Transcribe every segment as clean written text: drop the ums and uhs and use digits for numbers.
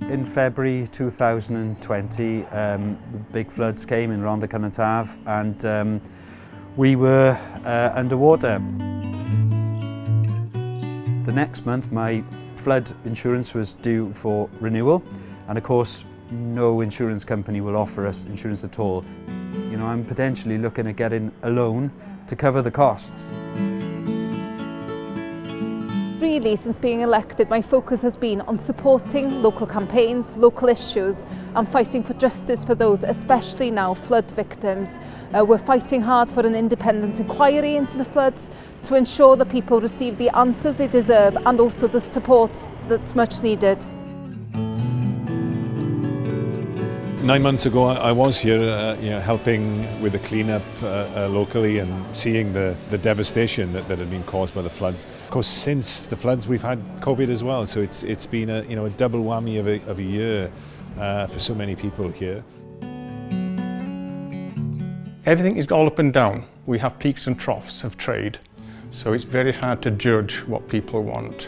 In February 2020, the big floods came in Rhondda Cynon and we were underwater. The next month my flood insurance was due for renewal, and of course no insurance company will offer us insurance at all. You know, I'm potentially looking at getting a loan to cover the costs. Really, since being elected, my focus has been on supporting local campaigns, local issues, and fighting for justice for those, especially now flood victims. We're fighting hard for an independent inquiry into the floods to ensure that people receive the answers they deserve and also the support that's much needed. 9 months ago I was here helping with the clean-up locally and seeing the devastation that had been caused by the floods. Of course, since the floods we've had COVID as well, so it's been a double whammy of a year for so many people here. Everything is all up and down. We have peaks and troughs of trade, so it's very hard to judge what people want.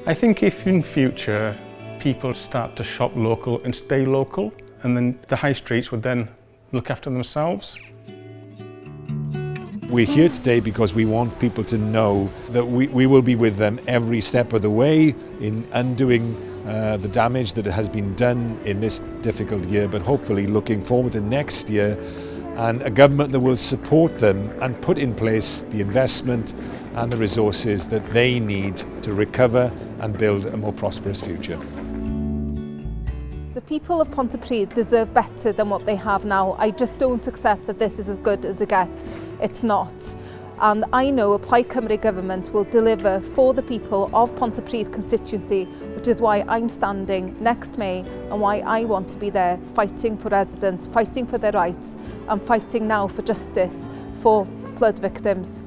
I think if in future people start to shop local and stay local, and then the high streets would then look after themselves. We're here today because we want people to know that we will be with them every step of the way in undoing the damage that has been done in this difficult year, but hopefully looking forward to next year and a government that will support them and put in place the investment and the resources that they need to recover and build a more prosperous future. The people of Pontypridd deserve better than what they have now. I just don't accept that this is as good as it gets. It's not. And I know a Plaid Cymru government will deliver for the people of Pontypridd constituency, which is why I'm standing next May and why I want to be there fighting for residents, fighting for their rights and fighting now for justice for flood victims.